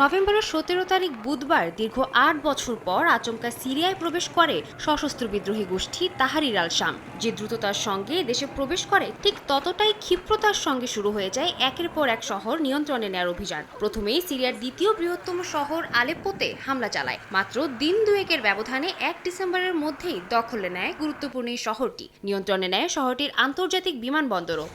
নভেম্বরের ১৭ তারিখ বুধবার দীর্ঘ ৮ বছর পর আচমকা সিরিয়ায় প্রবেশ করে সশস্ত্র বিদ্রোহী গোষ্ঠী তাহরির আল শাম। যে দ্রুততার সঙ্গে দেশে প্রবেশ করে ঠিক ততটাই ক্ষিপ্রতার সঙ্গে শুরু হয়ে যায় একের পর এক শহর নিয়ন্ত্রণে নেওয়ার অভিযান। প্রথমেই সিরিয়ার দ্বিতীয় বৃহত্তম শহর আলেপ্পোতে হামলা চালায়। মাত্র দিন দুয়েকের ব্যবধানে ১ ডিসেম্বরের মধ্যেই দখলে নেয় গুরুত্বপূর্ণ এই শহরটি। নিয়ন্ত্রণে নেয় শহরটির আন্তর্জাতিক বিমানবন্দরও।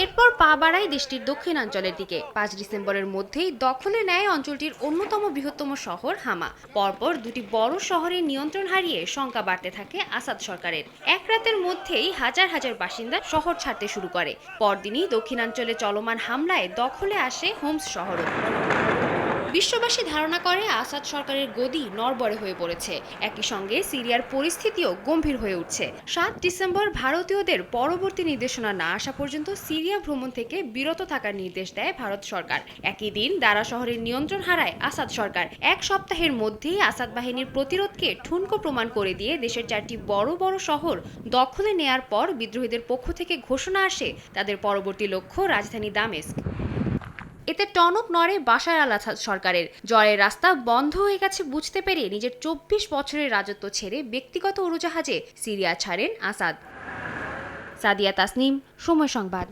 এরপর পা বাড়ায় দেশটির দক্ষিণাঞ্চলের দিকে। ৫ ডিসেম্বরের মধ্যেই দখলে নেয় অঞ্চলটির অন্যতম বৃহত্তম শহর হামা। পরপর দুটি বড় শহরের নিয়ন্ত্রণ হারিয়ে শঙ্কা বাড়তে থাকে আসাদ সরকারের। এক রাতের মধ্যেই হাজার হাজার বাসিন্দা শহর ছাড়তে শুরু করে। পরদিনই দক্ষিণাঞ্চলে চলমান হামলায় দখলে আসে হোমস শহরও। বিশ্ববাসী ধারণা করে আসাদ সরকারের গদি নড়বড়ে হয়ে পড়েছে। একই সঙ্গে সিরিয়ার পরিস্থিতিও গম্ভীর হয়ে উঠছে। ৭ ডিসেম্বর ভারতীয়দের পরবর্তী নির্দেশনা না আসা পর্যন্ত সিরিয়া ভ্রমণ থেকে বিরত থাকার নির্দেশ দেয় ভারত সরকার। একই দিন দারা শহরের নিয়ন্ত্রণ হারায় আসাদ সরকার। এক সপ্তাহের মধ্যেই আসাদ বাহিনীর প্রতিরোধকে ঠুনকো প্রমাণ করে দিয়ে দেশের ৪টি বড় বড় শহর দখলে নেয়ার পর বিদ্রোহীদের পক্ষ থেকে ঘোষণা আসে তাদের পরবর্তী লক্ষ্য রাজধানী দামেস্ক। এতে টনক নড়ে বাশার আল আসাদ সরকারের। জয়ের রাস্তা বন্ধ হয়ে গেছে বুঝতে পেরে নিজের ২৪ বছরের রাজত্ব ছেড়ে ব্যক্তিগত উড়োজাহাজে সিরিয়া ছাড়েন আসাদ। সাদিয়া তাসনিম, সময় সংবাদ।